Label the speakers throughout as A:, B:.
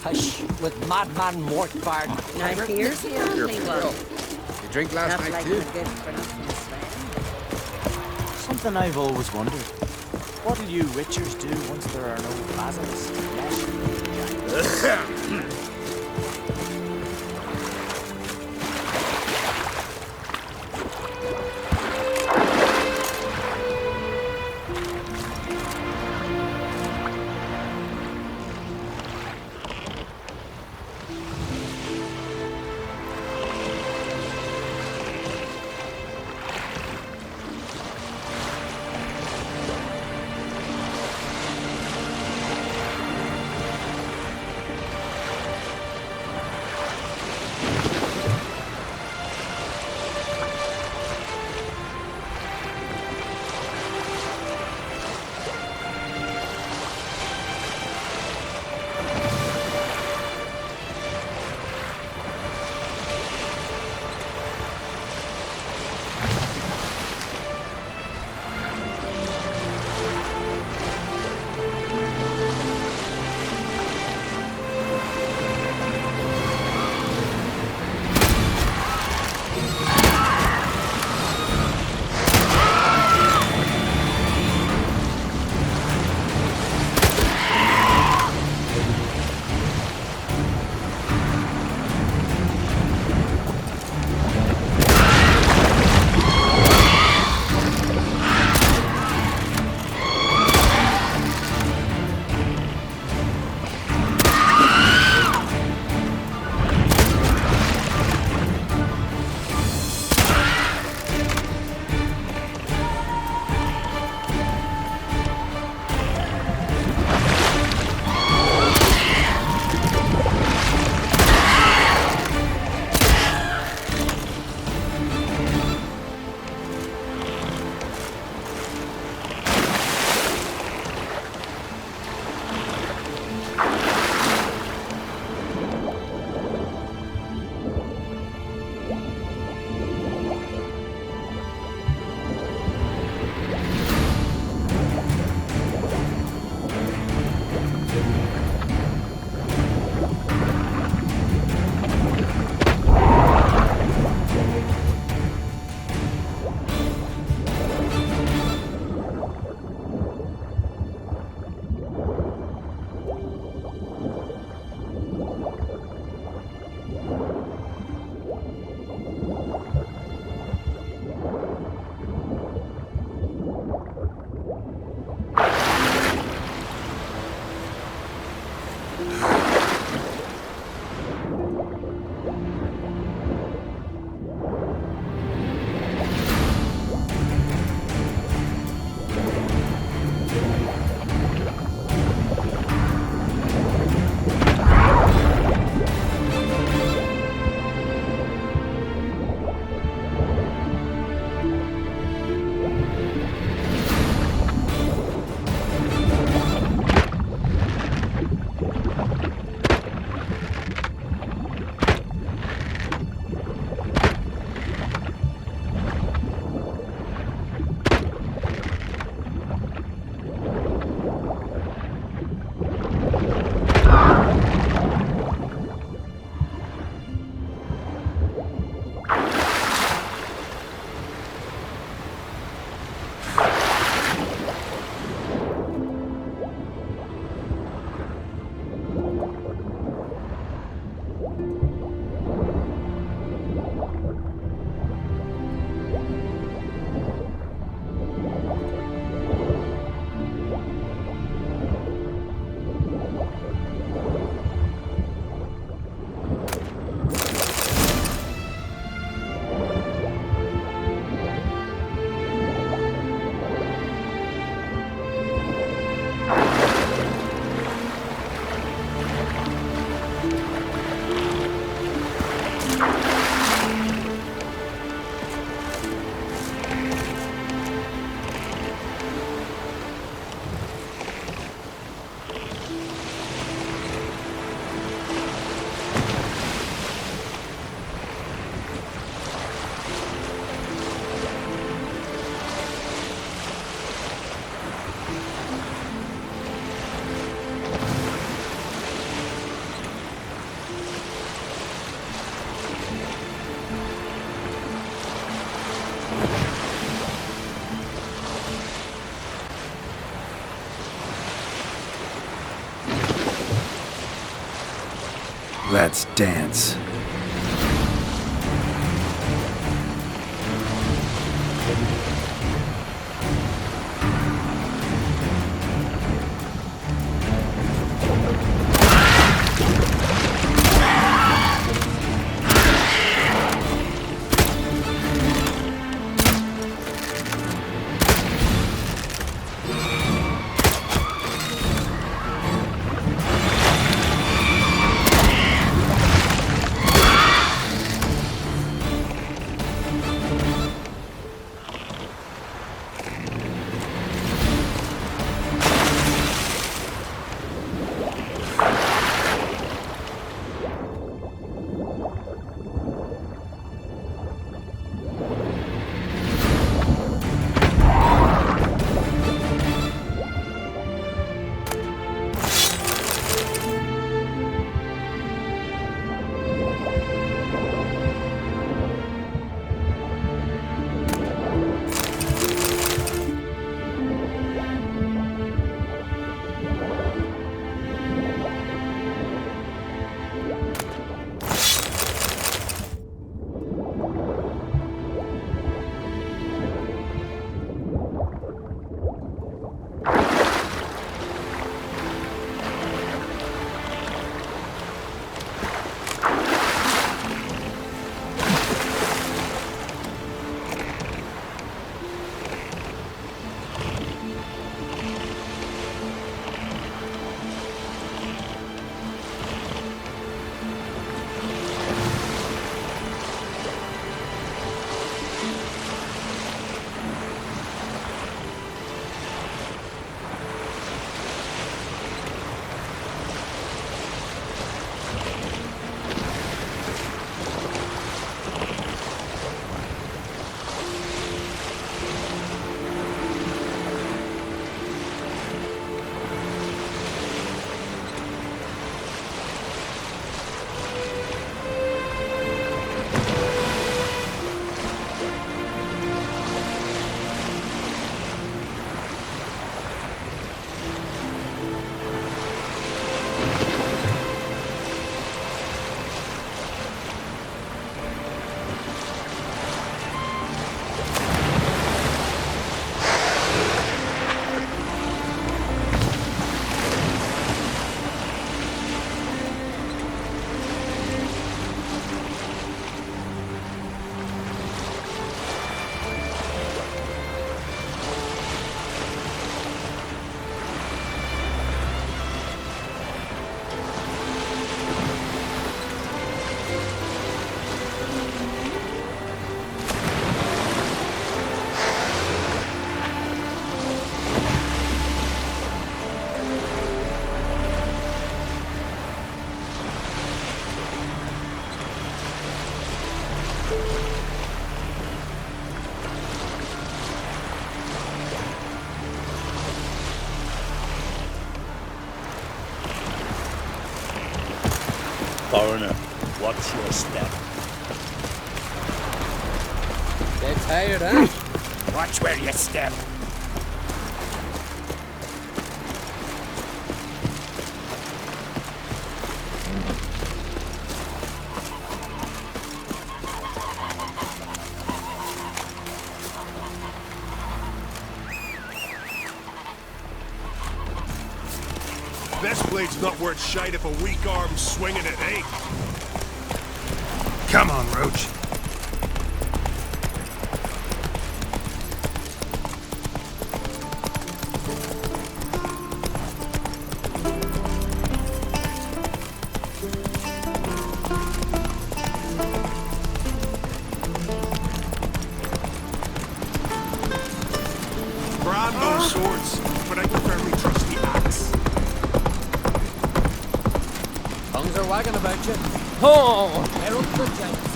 A: fish with madman mort bard.
B: Now here's the only one.
C: You drink last
B: Not
C: night
B: like
C: too?
B: a good for nothing Sven.
D: Something I've always wondered. What'll you witchers do once there are no basilics?
C: Let's dance.
E: Foreigner, watch your step.
A: Get tired, huh?
E: Watch where you step.
F: This blade's not worth shite if a weak arm's swinging it ain't.
C: Come on, Roach.
F: Grab those swords, but I prefer me trusty axe.
A: Tongues are wagging about you. Oh! Herald the giants.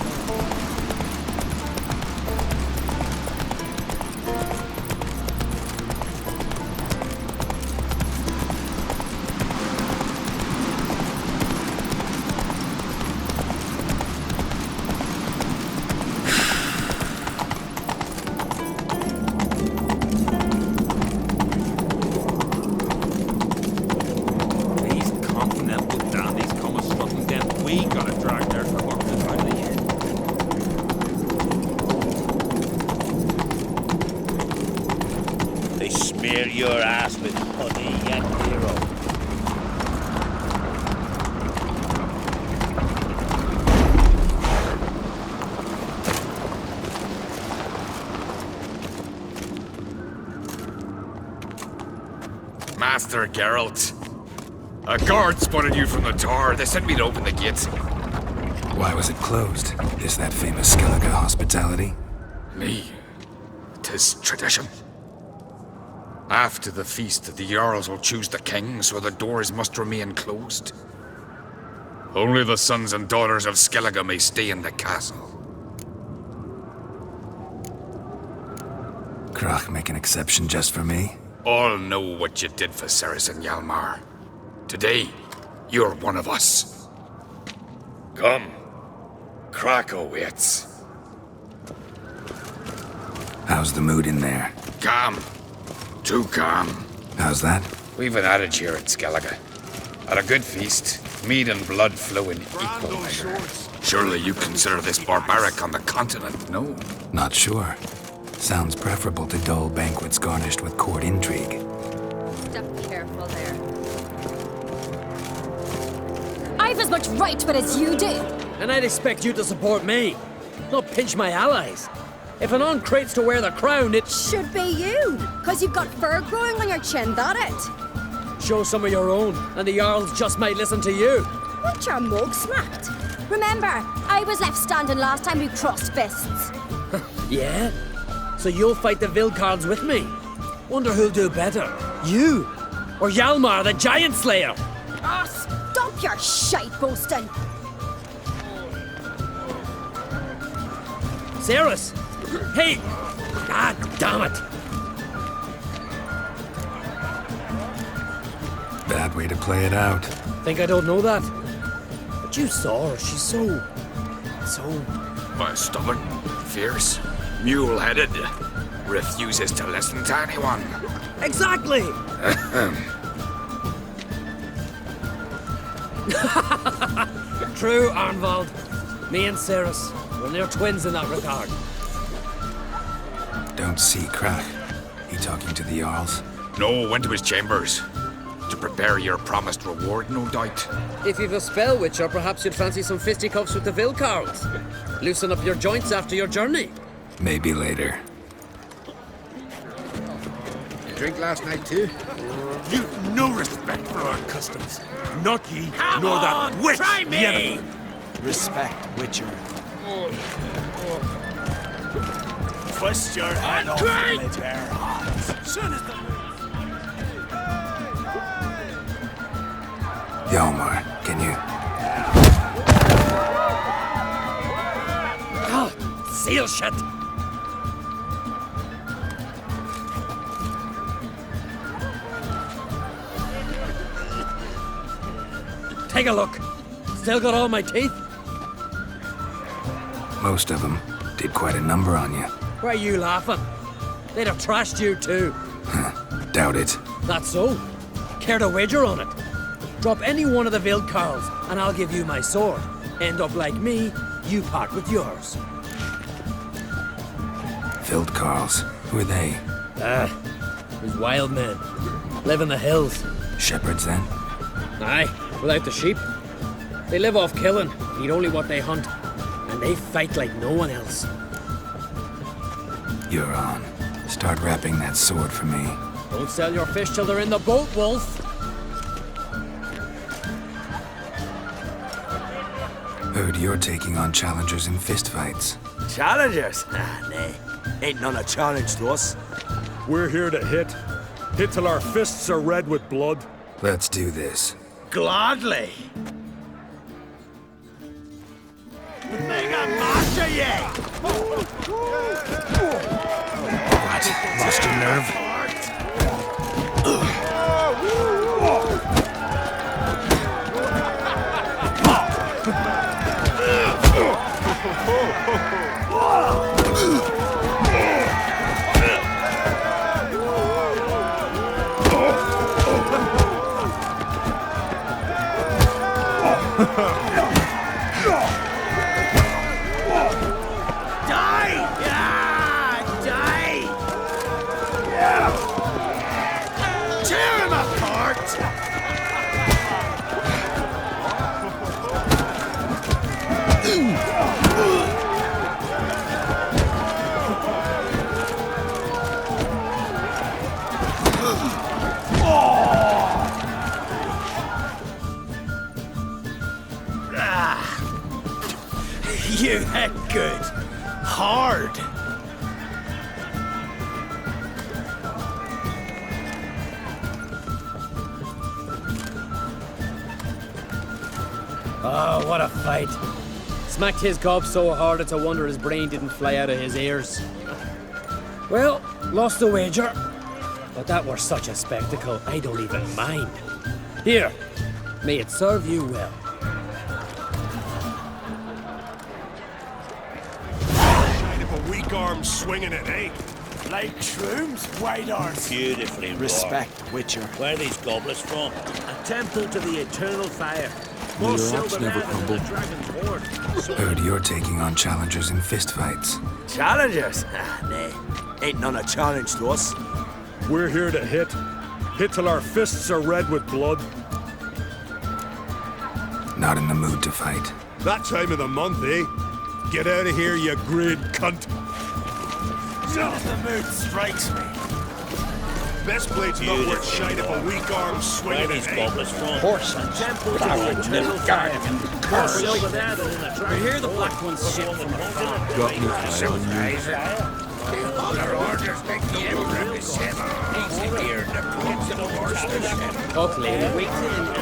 E: These continental dandies come a strutting down We gotta drag there for work this time of the year. They smear your ass with honey and hero.
C: Master Geralt. A guard spotted you from the tower. They sent me to open the gates.
G: Why was it closed? Is that famous Skellige hospitality?
C: Me. 'Tis tradition. After the feast, the Jarls will choose the king, so the doors must remain closed. Only the sons and daughters of Skellige may stay in the castle.
G: Krach make an exception just for me?
C: All know what you did for Ceres and Hjalmar. Today, you're one of us. Come. Krach awaits.
G: How's the mood in there?
C: Calm. Too calm.
G: How's that?
C: We've an adage here at Skellige. At a good feast, mead and blood flow in equal measure. Surely you consider this barbaric on the continent, no?
G: Not sure. Sounds preferable to dull banquets garnished with court intrigue.
B: Step careful there.
H: I've as much right to it as you do.
A: And I'd expect you to support me, not pinch my allies. If an on crates to wear the crown, it
H: Should be you, because you've got fur growing on your chin, that it.
A: show some of your own, and the Jarls just might listen to you.
H: Want your mug smacked? Remember, I was left standing last time we crossed fists.
A: Yeah? So you'll fight the Vilcards with me? Wonder who'll do better, you or Hjalmar the Giant Slayer?
H: Ah, stop your shite boasting.
A: Ceres! Hey! God damn it!
G: Bad way to play it out.
A: Think I don't know that? But you saw her, she's so...
C: Why, stubborn, fierce, mule-headed, refuses to listen to anyone.
A: Exactly! True, Arnvald. Me and Ceres, we're near twins in that regard.
G: Don't see Krach. He talking to the Jarls?
C: No, went to his chambers. To prepare your promised reward, no doubt.
A: If you've a spell witcher, perhaps you'd fancy some fisticuffs with the Vilcards. Loosen up your joints after your journey.
G: Maybe later.
C: You drink last night too?
E: You've no respect for our customs. Not ye, nor that witch.
A: Try me!
D: Respect, Witcher.
E: Twist your head off, villager. Soon as the
G: Hjalmar, can you?
A: Oh, seal shit! Take a look. Still got all my teeth?
G: Most of them did quite a number on you.
A: Why are you laughing? They'd have trashed you too.
G: Doubt it.
A: That's so. Care to wager on it? Drop any one of the Vilcarls, and I'll give you my sword. End up like me, you part with yours.
G: Vildkarls. Who are they?
A: These wild men. Live in the hills.
G: Shepherds, then?
A: Aye, without the sheep. They live off killing, eat only what they hunt. And they fight like no one else.
G: You're on. Start wrapping that sword for me.
A: Don't sell your fish till they're in the boat, Wolf.
G: Heard you're taking on challengers in fistfights.
E: challengers? Ah, nay. Ain't none a challenge to us.
F: We're here to hit. Hit till our fists are red with blood.
G: Let's do this.
E: Gladly. Mega master ye!
G: What? Lost your nerve?
E: You hit good. Hard.
A: Oh, what a fight. Smacked his gob so hard it's a wonder his brain didn't fly out of his ears. Well, lost the wager. But that were such a spectacle, I don't even mind. Here, may it serve you well.
F: Shite if a weak arm swinging it, eh?
E: Like shrooms, white arms.
I: Beautifully
D: Respect, Witcher.
I: Where are these goblets from?
E: A temple to the eternal fire. More
G: Your
E: silver
G: rocks never
E: than
G: crumble.
E: the dragon's hoard.
G: Heard you're taking on challengers in fistfights.
E: Challengers? Ah, nah. Ain't none a challenge to us.
F: We're here to hit. Hit till our fists are red with blood.
G: Not in the mood to fight.
F: That time of the month, eh? Get out of here, you grid cunt.
E: Soon as the mood strikes me.
F: Best blade's not worth shite if a weak arm
I: Where are
F: swinging
I: these
F: it, eh?
I: goblets from?
E: Temple to the eternal fire. More silver there than in the dragon's
A: Hear the black ones ship from afar.
G: Got me fire on you.
A: Talk lady.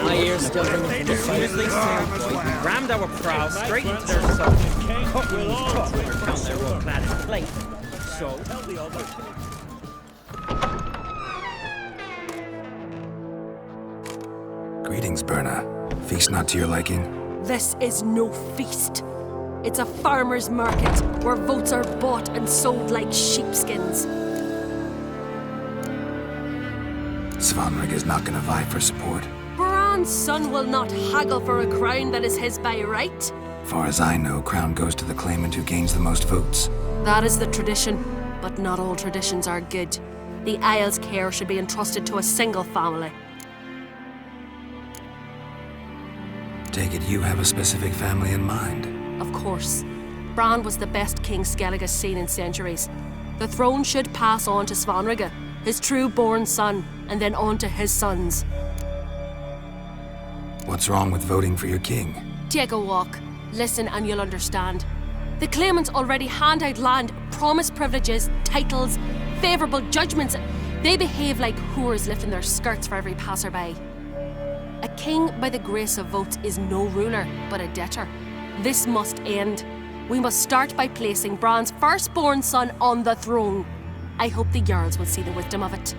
A: My ears still ring from the fight. Rammed our prows straight into their soul. Cut them off down their wool-clad plate. So,
G: Greetings, Berna. Feast not to your liking?
J: This is no feast. It's a farmer's market where votes are bought and sold like sheepskins.
G: Svanrig is not gonna vie for support.
J: Bran's son will not haggle for a crown that is his by right.
G: Far as I know, crown goes to the claimant who gains the most votes.
J: That is the tradition, but not all traditions are good. The Isle's care should be entrusted to a single family.
G: Take it you have a specific family in mind.
J: Of course. Bran was the best king Skellig has seen in centuries. The throne should pass on to Svanrige, his true-born son, and then on to his sons.
G: What's wrong with voting for your king?
J: Take a walk. Listen and you'll understand. The claimants already hand out land, promise privileges, titles, favourable judgments. They behave like whores lifting their skirts for every passerby. A king by the grace of votes is no ruler, but a debtor. This must end. We must start by placing Bran's firstborn son on the throne. I hope the Jarls will see the wisdom of it.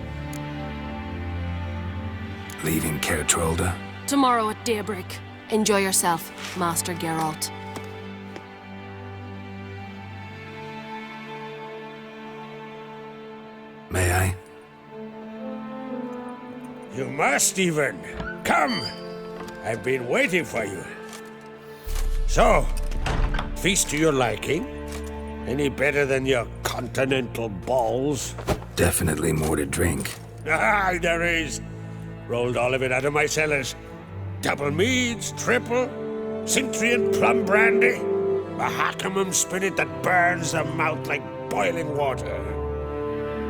G: Leaving Caer Trolda?
J: Tomorrow at daybreak. Enjoy yourself, Master Geralt.
G: May I?
E: You must even. Come. I've been waiting for you. So, feast to your liking? Any better than your continental balls?
G: Definitely more to drink.
E: Ah, there is. Rolled all of it out of my cellars. Double meads, triple, Cintrian plum brandy, a Hackamum spirit that burns the mouth like boiling water.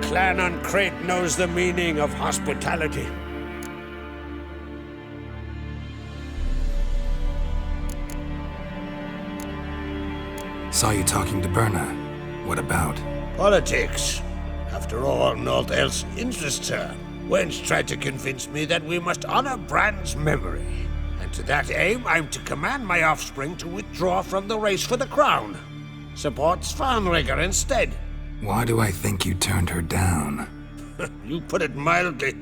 E: Clan on Crate knows the meaning of hospitality.
G: Saw you talking to Berna. What about?
E: Politics. After all, naught else interests her. Wench tried to convince me that we must honor Bran's memory. And to that aim, I'm to command my offspring to withdraw from the race for the crown. Support Svanrige instead.
G: Why do I think you turned her down?
E: You put it mildly.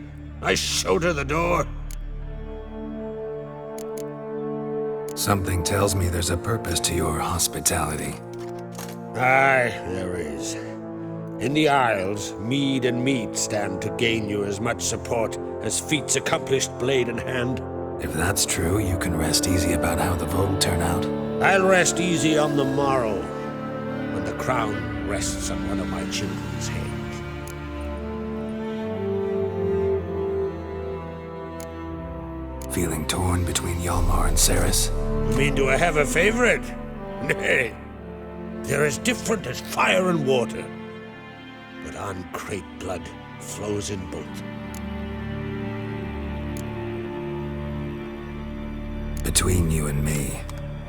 E: I showed her the door.
G: Something tells me there's a purpose to your hospitality.
E: Aye, there is. In the Isles, mead and meat stand to gain you as much support as feats accomplished blade in hand.
G: If that's true, you can rest easy about how the vote will turn out.
E: I'll rest easy on the morrow, when the crown rests on one of my children's heads.
G: Feeling torn between Hjalmar and Ceres?
E: You mean, do I have a favorite? Nay, they're as different as fire and water. But Ancrate blood flows in both.
G: Between you and me,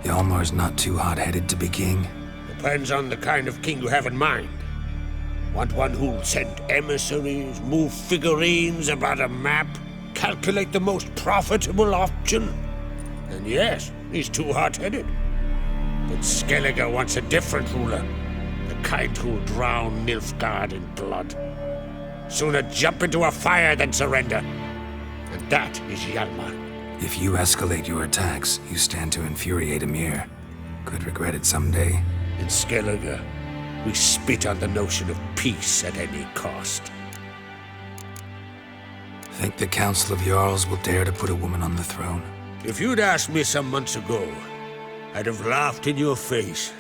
G: Hjalmar's not too hot-headed to be king.
E: Depends on the kind of king you have in mind. Want one who'll send emissaries, move figurines about a map, calculate the most profitable option? And yes, he's too hot-headed. But Skellige wants a different ruler. The kind who'll drown Nilfgaard in blood. Sooner jump into a fire than surrender. And that is Hjalmar.
G: If you escalate your attacks, you stand to infuriate Emir. Could regret it someday.
E: In Skellige, we spit on the notion of peace at any cost.
G: Think the Council of Jarls will dare to put a woman on the throne?
E: If you'd asked me some months ago, I'd have laughed in your face.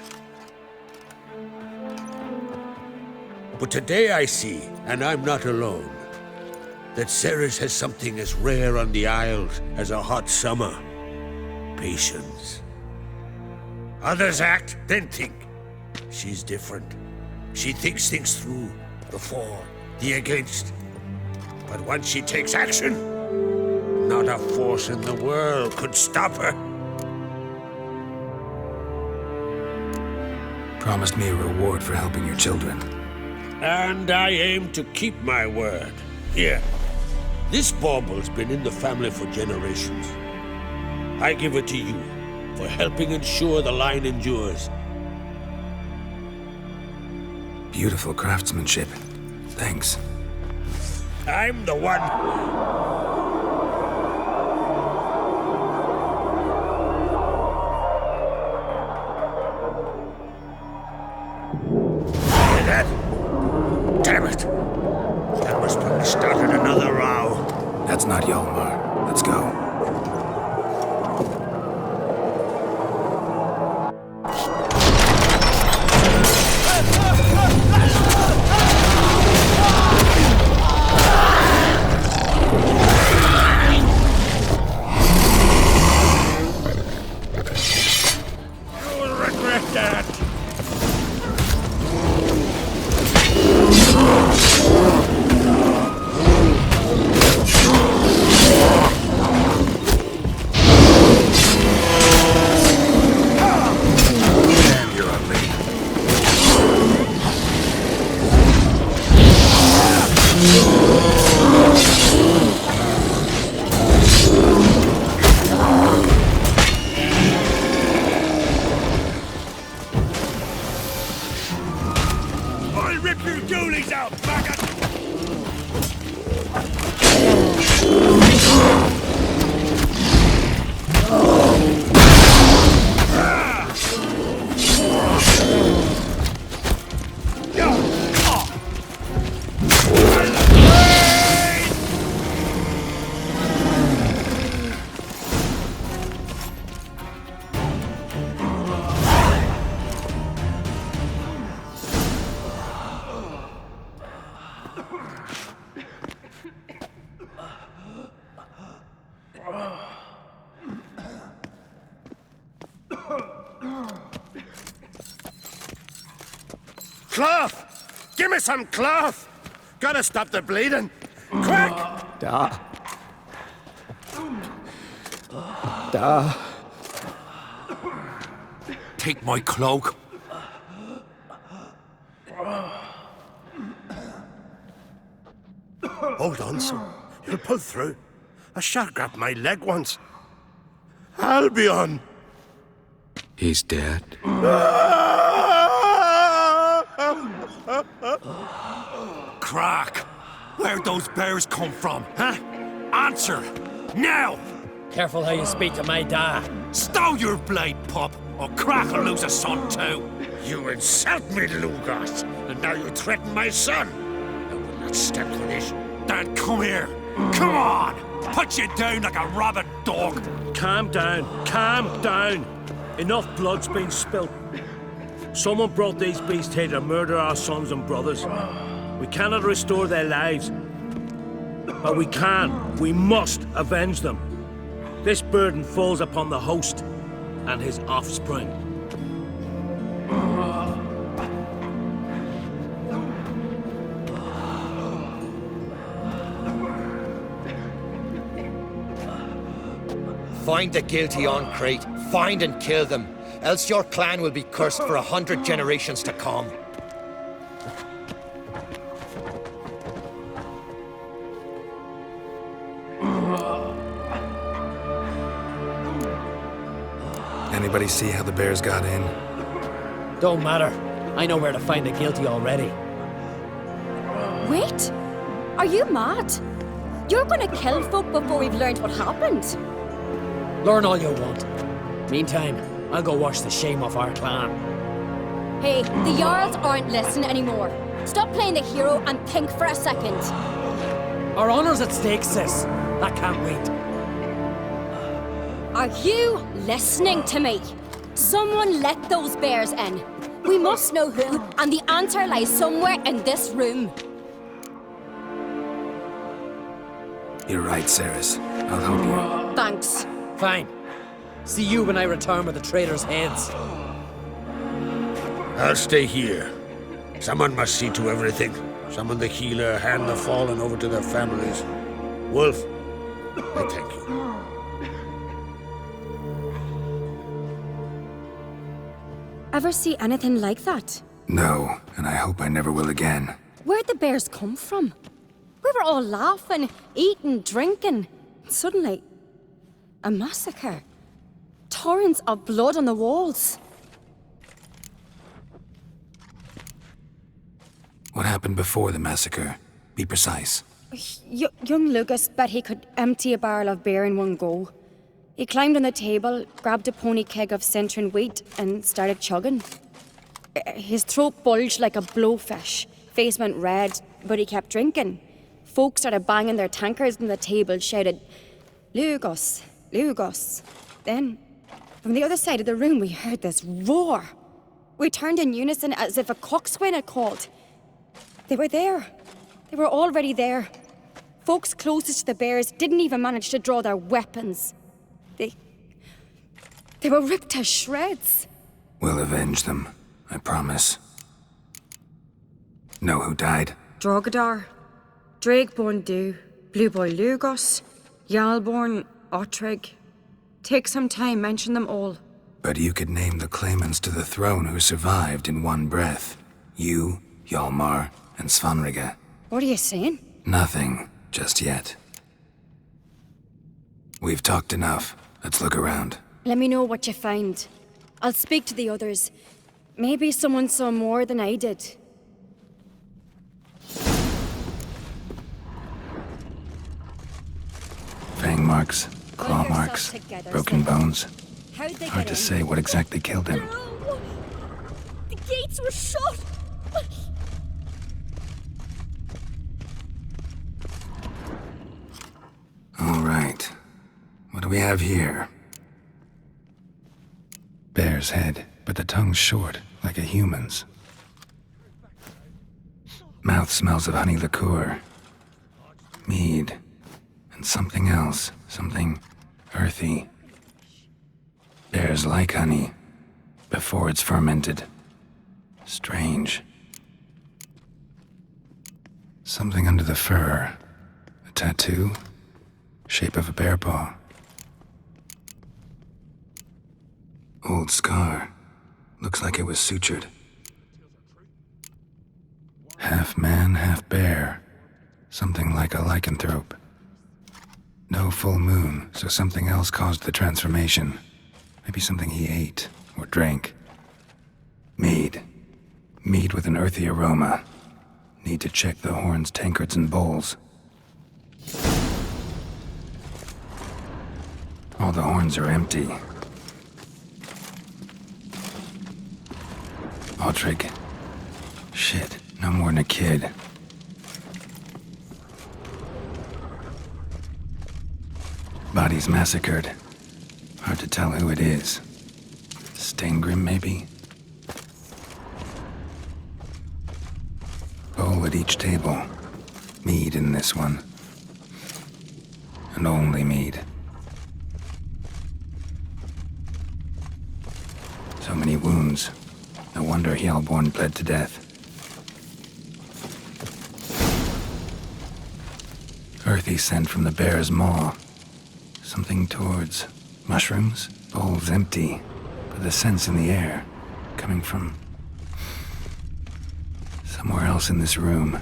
E: But today I see, and I'm not alone, that Ceres has something as rare on the Isles as a hot summer. Patience. Others act, then think. She's different. She thinks things through, the for, the against. But once she takes action, not a force in the world could stop her.
G: Promised me a reward for helping your children.
E: And I aim to keep my word. Here, this bauble's been in the family for generations. I give it to you for helping ensure the line endures.
G: Beautiful craftsmanship. Thanks.
E: I'm the one. Hear that? Damn it! That must have started another row.
G: That's not Hjalmar. Let's go.
F: Cloth! Give me some cloth! Gotta stop the bleeding! Quick!
A: Da.
C: Take my cloak.
F: Hold on, son. You'll pull through. A shark grabbed my leg once. Albion!
C: He's dead. Crack! Where'd those bears come from, huh? Answer! Now!
A: Careful how you speak to my da.
C: Stow your blade, pup, or Crack will lose a son too.
E: You insult me, Lugos, and now you threaten my son. I will not stand for this.
C: Then come here. Come on! Put you down like a rabid dog.
I: Calm down. Calm down. Enough blood's been spilt. Someone brought these beasts here to murder our sons and brothers. We cannot restore their lives. But we must avenge them. This burden falls upon the host and his offspring.
K: Find the guilty on Crate. Find and kill them. Else your clan will be cursed for 100 generations to come.
G: Anybody see how the bears got in?
A: Don't matter. I know where to find the guilty already.
H: Wait! Are you mad? You're gonna kill folk before we've learned what happened.
A: Learn all you want. Meantime, I'll go wash the shame off our clan.
H: Hey, the Jarls aren't listening anymore. Stop playing the hero and think for a second.
A: Our honor's at stake, sis. That can't wait.
H: Are you listening to me? Someone let those bears in. We must know who, and the answer lies somewhere in this room.
G: You're right, Ceres. I'll help you.
H: Thanks.
A: Fine. See you when I return with the traitors' heads.
E: I'll stay here. Someone must see to everything. Summon the healer, hand the fallen over to their families. Wolf, I thank you.
H: Ever see anything like that?
G: No, and I hope I never will again.
H: Where'd the bears come from? We were all laughing, eating, drinking. Suddenly, a massacre. Torrents of blood on the walls.
G: What happened before the massacre? Be precise.
H: Young Lucas bet he could empty a barrel of beer in one go. He climbed on the table, grabbed a pony keg of Centurion wheat, and started chugging. His throat bulged like a blowfish. Face went red, but he kept drinking. Folk started banging their tankards on the table, shouted, "Lugos, Lugos." Then, from the other side of the room, we heard this roar. We turned in unison as if a coxswain had called. They were there. They were already there. Folks closest to the bears didn't even manage to draw their weapons. They were ripped to shreds.
G: We'll avenge them, I promise. Know who died?
H: Drogadar, Drakeborn Du, Blue Boy Lugos, Yalborn, Ottrig. Take some time, mention them all.
G: But you could name the claimants to the throne who survived in one breath. You, Hjalmar, and Svanrige.
H: What are you saying?
G: Nothing, just yet. We've talked enough. Let's look around.
H: Let me know what you find. I'll speak to the others. Maybe someone saw more than I did.
G: Fang marks, claw marks, broken bones.
H: How'd they
G: Hard
H: get
G: to
H: in?
G: say what exactly killed him.
H: No! The gates were shut!
G: All right. What do we have here? Bear's head, but the tongue's short, like a human's. Mouth smells of honey liqueur. Mead. And something else. Something earthy. Bears like honey. Before it's fermented. Strange. Something under the fur. A tattoo? Shape of a bear paw. Old scar. Looks like it was sutured. Half man, half bear. Something like a lycanthrope. No full moon, so something else caused the transformation. Maybe something he ate or drank. Mead. Mead with an earthy aroma. Need to check the horns, tankards, and bowls. All the horns are empty. Ottrig. Shit, no more than a kid. Body's massacred. Hard to tell who it is. Steingrim, maybe? Bowl at each table. Mead in this one. And only mead. So many wounds. No wonder Hjalborn bled to death. Earthy scent from the bear's maw. Something towards Mushrooms, bowls empty, but the scents in the air, coming from somewhere else in this room.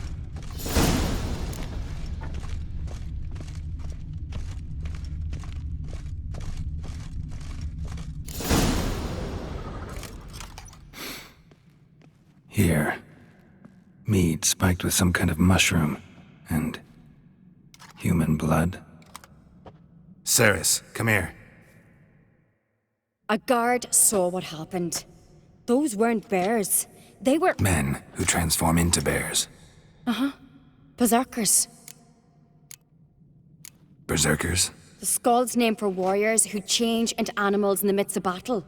G: Here. Mead spiked with some kind of mushroom. And human blood. Ceres, come here.
H: A guard saw what happened. Those weren't bears. They were
G: Men who transform into bears.
H: berserkers.
G: Berserkers?
H: The Skald's name for warriors who change into animals in the midst of battle.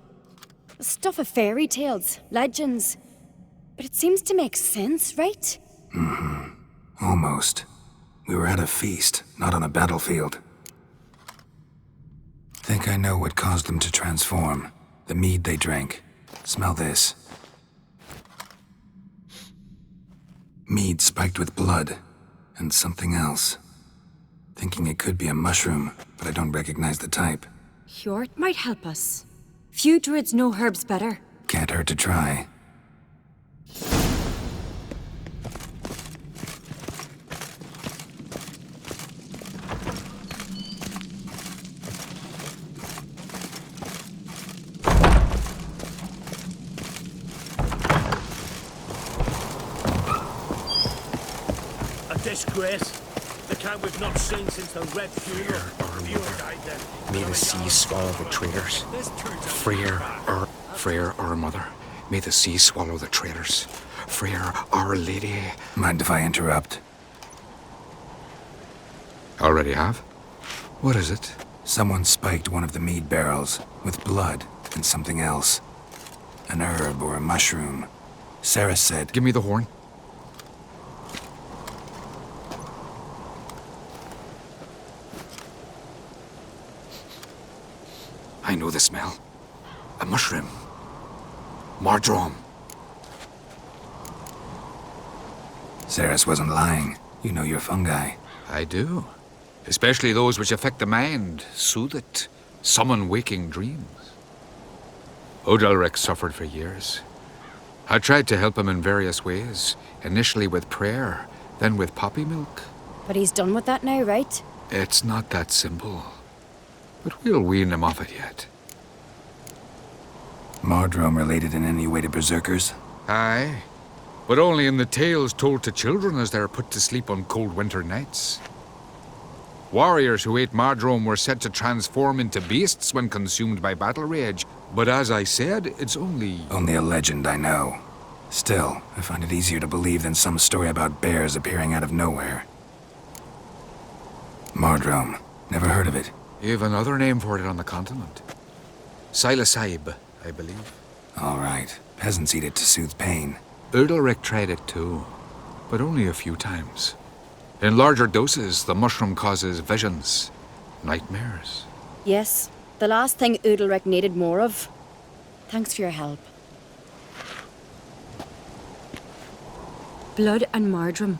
H: Stuff of fairy tales, legends. But it seems to make sense, right?
G: Almost. We were at a feast, not on a battlefield. Think I know what caused them to transform. The mead they drank. Smell this. Mead spiked with blood. And something else. Thinking it could be a mushroom, but I don't recognize the type.
H: Hjort might help us. Few druids know herbs better.
G: Can't hurt to try.
I: Disgrace. The kind we've not seen since the Red Funeral.
C: May the sea swallow the traitors. Freyr, our mother. May the sea swallow the traitors. Freyr, our lady.
G: Mind if I interrupt?
C: Already have? What is it?
G: Someone spiked one of the mead barrels with blood and something else. An herb or a mushroom. Ceres said...
C: Give me the horn. I know the smell. A mushroom. Mardrome.
G: Ceres wasn't lying. You know your fungi.
C: I do. Especially those which affect the mind, soothe it, summon waking dreams. Odalric suffered for years. I tried to help him in various ways, initially with prayer, then with poppy milk.
H: But he's done with that now, right?
C: It's not that simple. But we'll wean him off it yet.
G: Mardrome related in any way to berserkers?
C: Aye, but only in the tales told to children as they're put to sleep on cold winter nights. Warriors who ate Mardrome were said to transform into beasts when consumed by battle rage, but as I said, it's only...
G: Only a legend, I know. Still, I find it easier to believe than some story about bears appearing out of nowhere. Mardrome. Never heard of it.
C: You have another name for it on the continent. Silasaib, I believe.
G: All right. Peasants eat it to soothe pain.
C: Udalric tried it too, but only a few times. In larger doses, the mushroom causes visions, nightmares.
H: Yes, the last thing Udalric needed more of. Thanks for your help. Blood and Mardrome.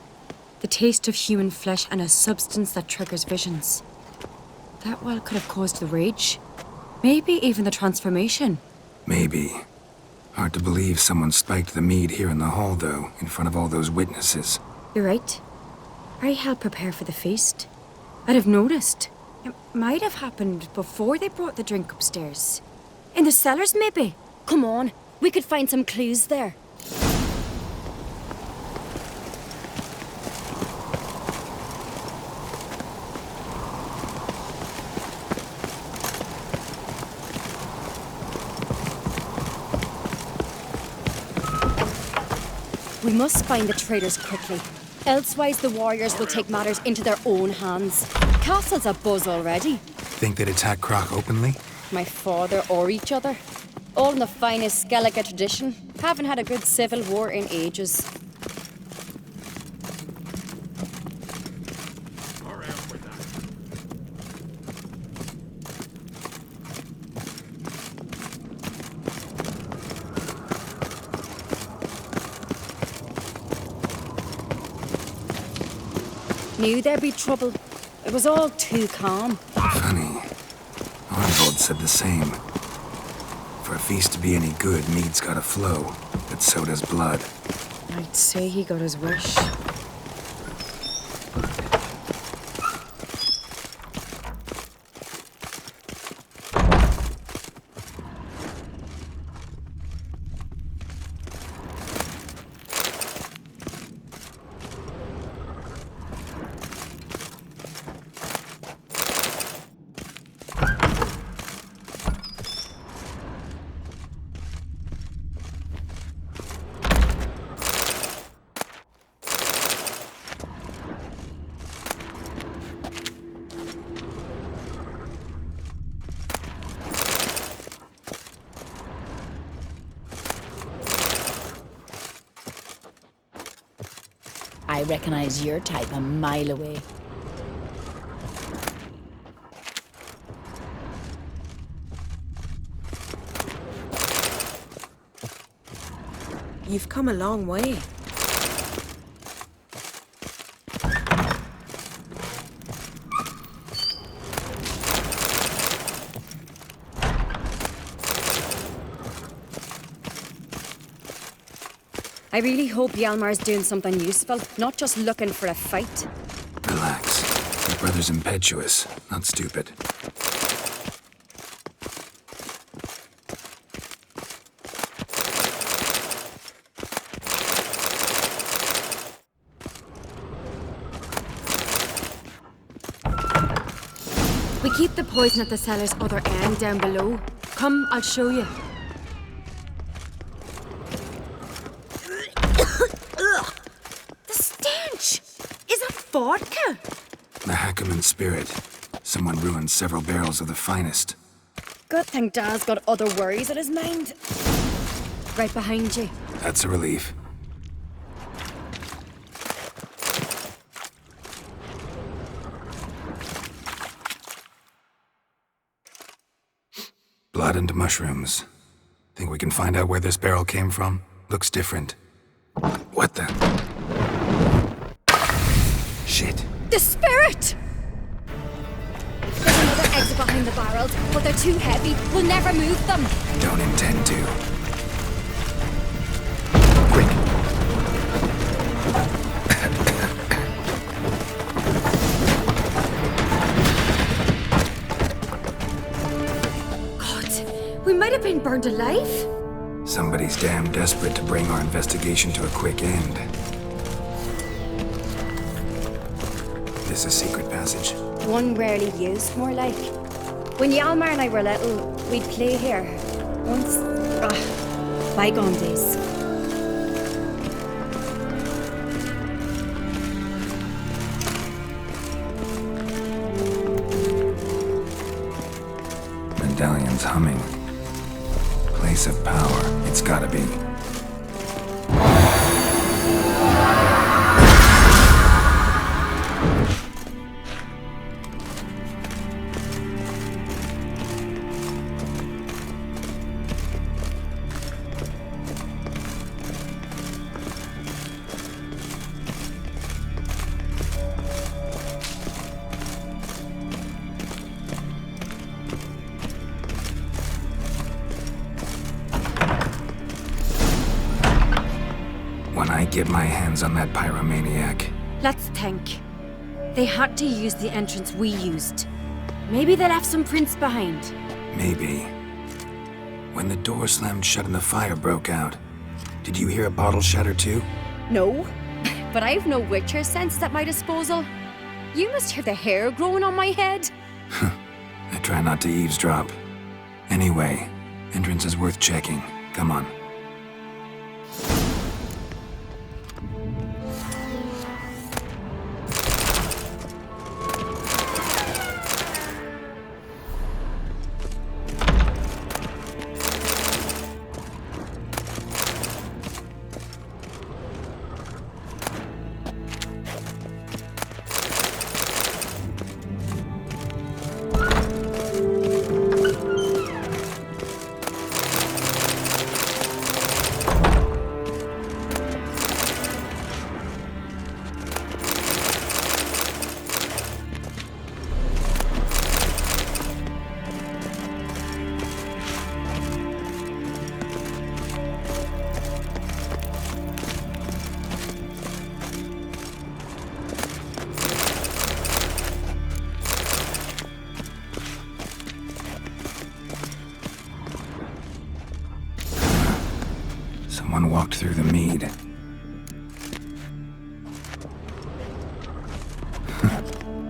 H: The taste of human flesh and a substance that triggers visions. That well could have caused the rage. Maybe even the transformation.
G: Maybe. Hard to believe someone spiked the mead here in the hall, though, in front of all those witnesses.
H: You're right. I helped prepare for the feast. I'd have noticed. It might have happened before they brought the drink upstairs. In the cellars, maybe? Come on, we could find some clues there. We must find the traitors quickly. Elsewise, the warriors will take matters into their own hands. Castle's abuzz already.
G: Think they'd attack Croc openly?
H: My father or each other. All in the finest Skellige tradition. Haven't had a good civil war in ages. Knew there'd be trouble. It was all too calm.
G: Funny. Arnold said the same. For a feast to be any good, mead's gotta flow, but so does blood.
H: I'd say he got his wish.
L: I recognize your type a mile away.
M: You've come a long way.
H: I really hope Hjalmar's doing something useful, not just looking for a fight.
G: Relax. Your brother's impetuous, not stupid.
H: We keep the poison at the cellar's other end down below. Come, I'll show you.
M: The stench! Is it vodka?
G: The Hackerman spirit. Someone ruined several barrels of the finest.
H: Good thing Dad's got other worries on his mind. Right behind you.
G: That's a relief. Blood and mushrooms. Think we can find out where this barrel came from? Looks different. What the? Shit.
H: The spirit! There's another exit behind the barrels, but they're too heavy. We'll never move them.
G: Don't intend to. Quick.
H: God, we might have been burned alive.
G: Somebody's damn desperate to bring our investigation to a quick end. This a secret passage?
H: One rarely used, more like. When Hjalmar and I were little, we'd play here. Once. Bygone days.
G: Medallion's humming. Place of power. It's gotta be. When I get my hands on that pyromaniac.
H: Let's think. They had to use the entrance we used. Maybe they left some prints behind.
G: Maybe. When the door slammed shut and the fire broke out, did you hear a bottle shatter too?
H: No, but I've no Witcher sense at my disposal. You must hear the hair growing on my head.
G: I try not to eavesdrop. Anyway, entrance is worth checking. Come on. Someone walked through the mead.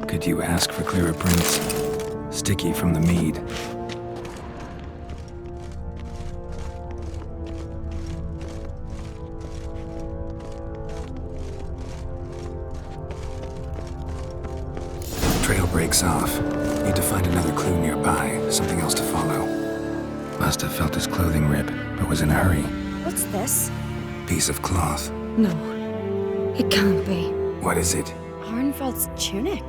G: Could you ask for clearer prints? Sticky from the mead. Trail breaks off. Need to find another clue nearby, something else to follow. Must have felt his clothing rip, but was in a hurry.
H: What's this?
G: Piece of cloth.
H: No. It can't be.
G: What is it?
H: Arnvald's tunic.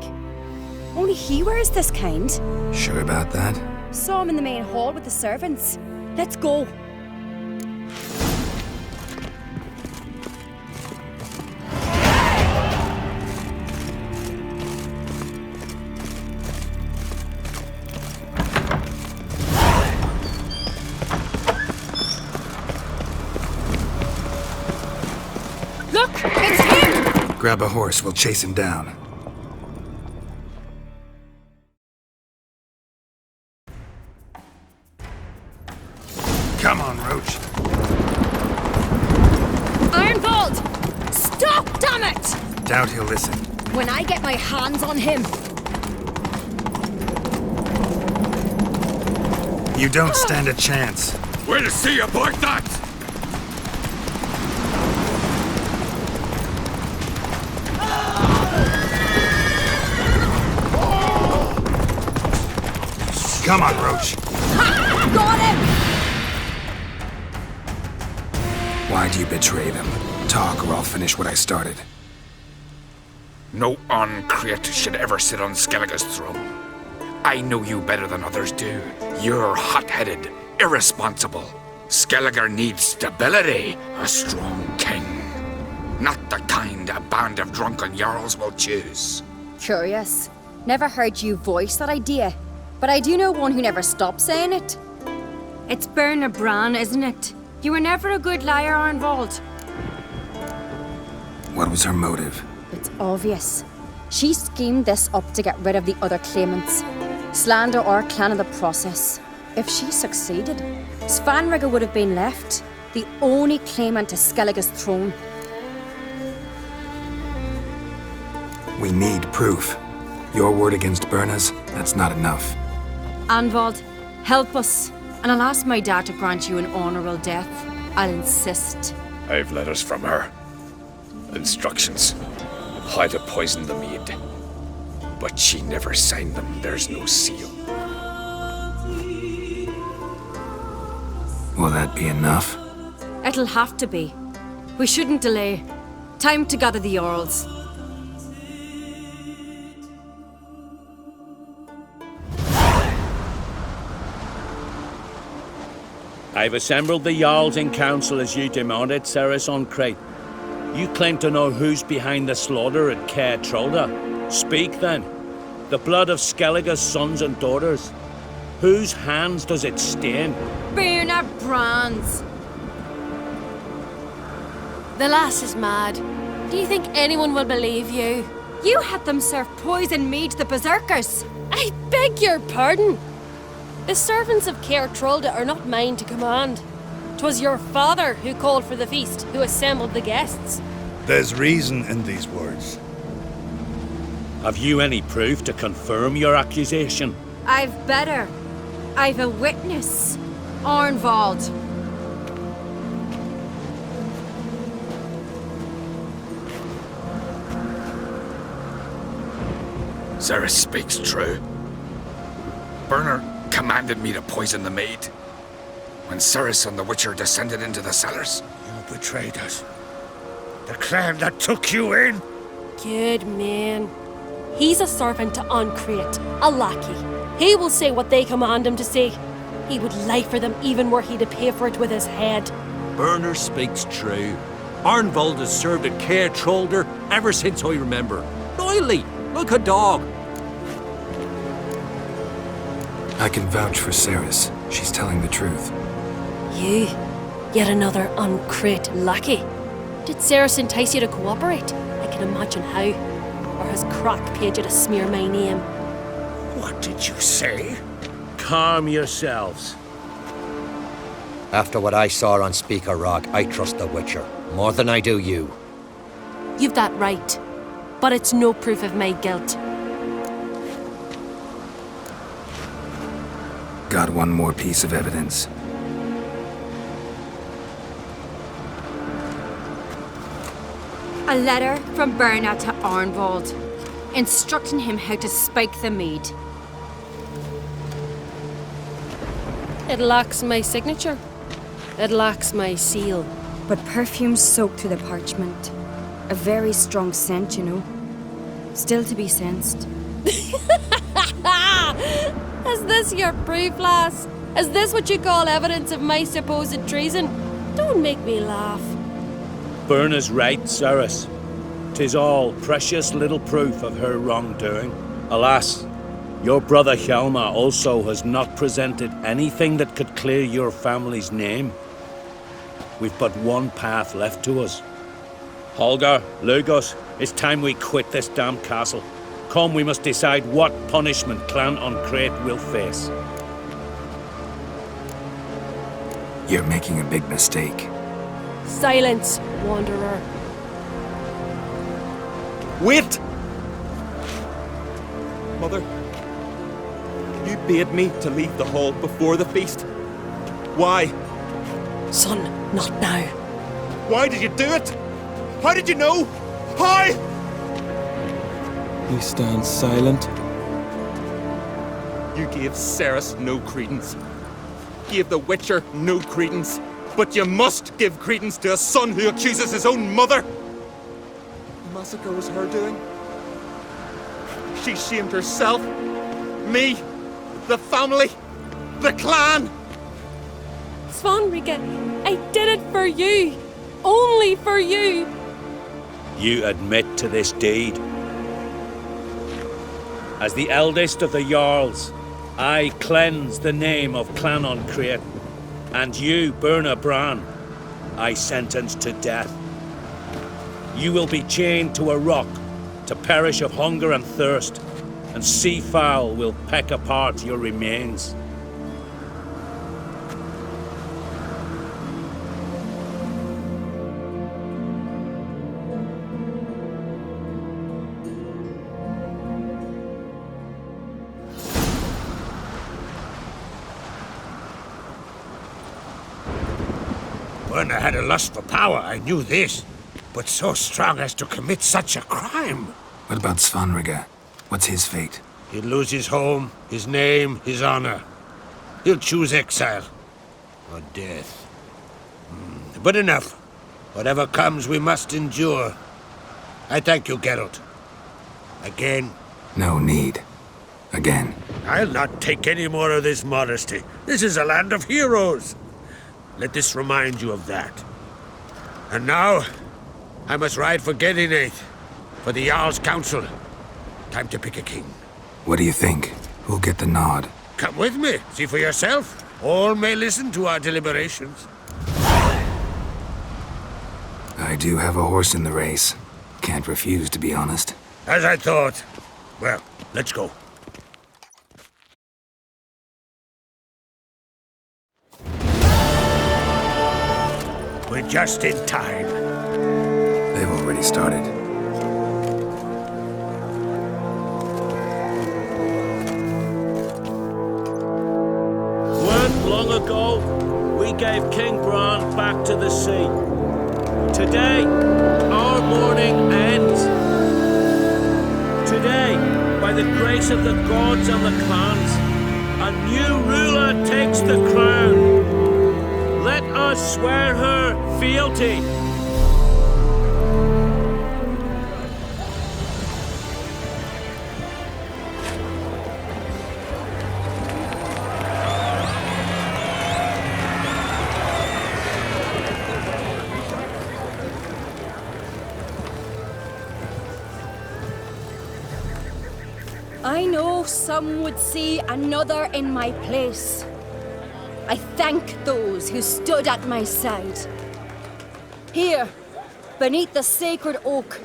H: Only he wears this kind.
G: Sure about that?
H: Saw him in the main hall with the servants. Let's go.
J: Look! It's him!
G: Grab a horse, we'll chase him down. Come on, Roach.
H: Arnvald! Stop, damn it!
G: Doubt he'll listen.
H: When I get my hands on him.
G: You don't stand a chance.
C: We'll see about that!
G: Come on, Roach.
H: Ha! Got him!
G: Why do you betray them? Talk or I'll finish what I started.
C: No Uncreate should ever sit on Skellige's throne. I know you better than others do. You're hot-headed, irresponsible. Skellige needs stability, a strong king. Not the kind a band of drunken jarls will choose.
H: Curious. Never heard you voice that idea. But I do know one who never stops saying it. It's Berna Bran, isn't it? You were never a good liar, Arnvald.
G: What was her motive?
H: It's obvious. She schemed this up to get rid of the other claimants. Slander our clan in the process. If she succeeded, Svanrige would have been left, the only claimant to Skellige's throne.
G: We need proof. Your word against Berna's, that's not enough.
H: Arnvald, help us, and I'll ask my dad to grant you an honourable death. I'll insist.
C: I've letters from her. Instructions. How to poison the mead. But she never signed them. There's no seal.
G: Will that be enough?
H: It'll have to be. We shouldn't delay. Time to gather the Jarls.
I: I've assembled the Jarls in council as you demanded, Ceres on Crate. You claim to know who's behind the slaughter at Caer Trolda. Speak then. The blood of Skellige's sons and daughters. Whose hands does it stain?
H: Berna Bran's.
J: The lass is mad. Do you think anyone will believe you?
H: You had them serve poison mead to the berserkers.
J: I beg your pardon. The servants of Caer Trolda are not mine to command. 'Twas your father who called for the feast, who assembled the guests.
E: There's reason in these words.
I: Have you any proof to confirm your accusation?
H: I've better. I've a witness. Arnvald.
C: Ceres speaks true. Berna commanded me to poison the maid. When Ceres and the Witcher descended into the cellars.
E: You betrayed us. The clan that took you in.
J: Good man. He's a servant to Uncreate, a lackey. He will say what they command him to say. He would lie for them even were he to pay for it with his head.
N: Berner speaks true. Arnvald has served at Caer Trolder ever since I remember. Loyally, like a dog.
G: I can vouch for Ceres. She's telling the truth.
J: You? Yet another Uncreate lackey? Did Ceres entice you to cooperate? I can imagine how. Or has Crack paid you to smear my name?
E: What did you say?
I: Calm yourselves.
K: After what I saw on Speaker Rock, I trust the Witcher more than I do you.
J: You've that right. But it's no proof of my guilt.
G: Got one more piece of evidence.
H: A letter from Berna to Arnwald, instructing him how to spike the mead.
J: It lacks my signature. It lacks my seal.
H: But perfume soaked through the parchment. A very strong scent, you know. Still to be sensed.
J: Is this your proof, lass? Is this what you call evidence of my supposed treason? Don't make me laugh.
I: Berna's right, Cyrus. 'Tis all precious little proof of her wrongdoing. Alas, your brother Hjalmar also has not presented anything that could clear your family's name. We've but one path left to us. Holger, Lugos, it's time we quit this damn castle. Come, we must decide what punishment Clan Uncrate will face.
G: You're making a big mistake.
J: Silence, Wanderer.
O: Wait! Mother, you bade me to leave the hall before the feast. Why?
J: Son, not now.
O: Why did you do it? How did you know? How? You stand silent. You gave Ceres no credence. Gave the Witcher no credence. But you must give credence to a son who accuses his own mother. The massacre was her doing. She shamed herself, me, the family, the clan.
J: Svanrika, I did it for you. Only for you.
I: You admit to this deed. As the eldest of the Jarls, I cleanse the name of Clan Uncrate, and you, Berna Bran, I sentence to death. You will be chained to a rock to perish of hunger and thirst, and sea fowl will peck apart your remains.
E: Berna had a lust for power, I knew this. But so strong as to commit such a crime.
G: What about Svanrika? What's his fate?
E: He'll lose his home, his name, his honor. He'll choose exile. Or death. But enough. Whatever comes, we must endure. I thank you, Geralt. Again.
G: No need. Again.
E: I'll not take any more of this modesty. This is a land of heroes. Let this remind you of that. And now, I must ride for Gedinate, for the Jarl's Council. Time to pick a king.
G: What do you think? Who'll get the nod?
E: Come with me, see for yourself. All may listen to our deliberations.
G: I do have a horse in the race. Can't refuse, to be honest.
E: As I thought. Well, let's go. We're just in time.
G: They've already started.
I: Weren't long ago, we gave King Bran back to the sea. Today, our mourning ends. Today, by the grace of the gods and the clans, a new ruler takes the crown. Let us swear her fealty.
H: I know some would see another in my place. I thank those who stood at my side. Here, beneath the sacred oak,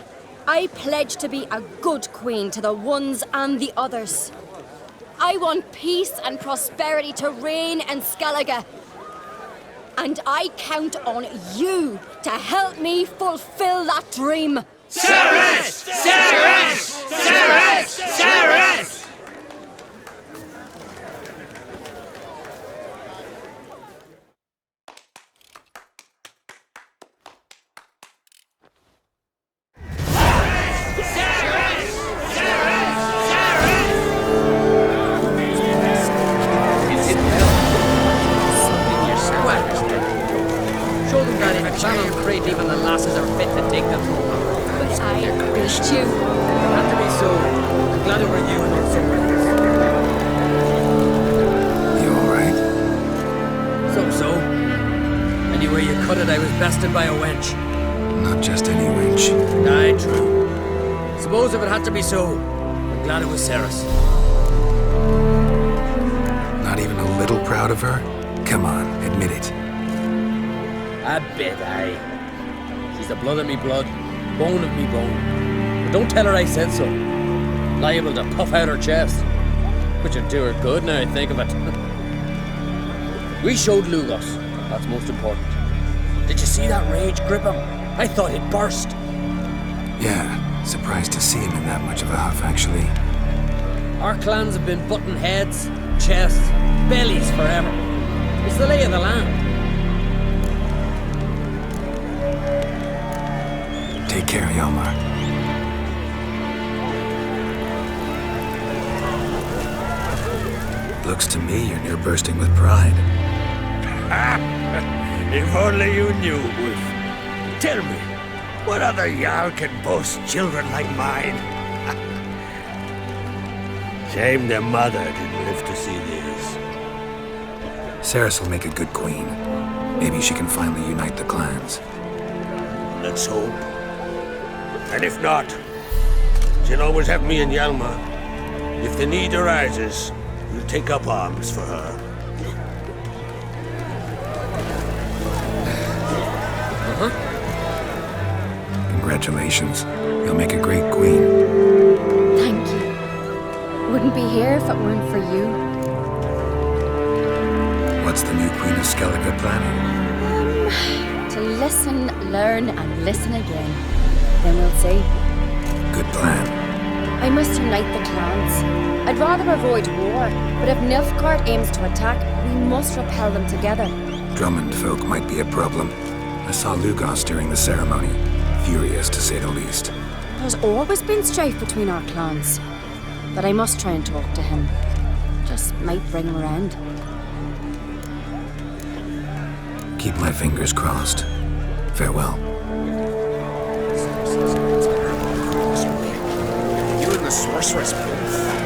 H: I pledge to be a good queen to the ones and the others. I want peace and prosperity to reign in Skellige. And I count on you to help me fulfill that dream.
P: Cerys! Cerys! Cerys! Cerys!
A: Show them that in a channel crate even the lasses are fit to take them.
H: But I beat you.
A: It had to be so. I'm glad it were you and not someone else.
G: You alright?
A: So. Anyway you cut it, I was bested by a wench.
G: Not just any wench.
A: Aye, true. Suppose if it had to be so, I'm glad it was Cerys.
G: Not even a little proud of her? Come on, admit it.
A: A bit, aye. She's the blood of me blood, bone of me bone. But don't tell her I said so. Liable to puff out her chest. Which would do her good now I think of it. We showed Lugos. That's most important. Did you see that rage grip him? I thought he'd burst.
G: Yeah, surprised to see him in that much of a huff, actually.
A: Our clans have been butting heads, chests, bellies forever. It's the lay of the land.
G: Take care, Yalmar. Looks to me you're near bursting with pride.
E: If only you knew, Wolf. Tell me, what other Jarl can boast children like mine? Shame their mother didn't live to see this.
G: Cerys will make a good queen. Maybe she can finally unite the clans.
E: Let's hope. And if not, she'll always have me and Hjalmar. If the need arises, we'll take up arms for her.
G: Congratulations. You'll make a great queen.
H: Thank you. Wouldn't be here if it weren't for you.
G: What's the new Queen of Skellige planning?
H: To listen, learn, and listen again. Then we'll see.
G: Good plan.
H: I must unite the clans. I'd rather avoid war, but if Nilfgaard aims to attack, we must repel them together.
G: Drummond folk might be a problem. I saw Lugos during the ceremony. Furious, to say the least.
H: There's always been strife between our clans. But I must try and talk to him. Just might bring him around.
G: Keep my fingers crossed. Farewell.
O: You and the sorceress both.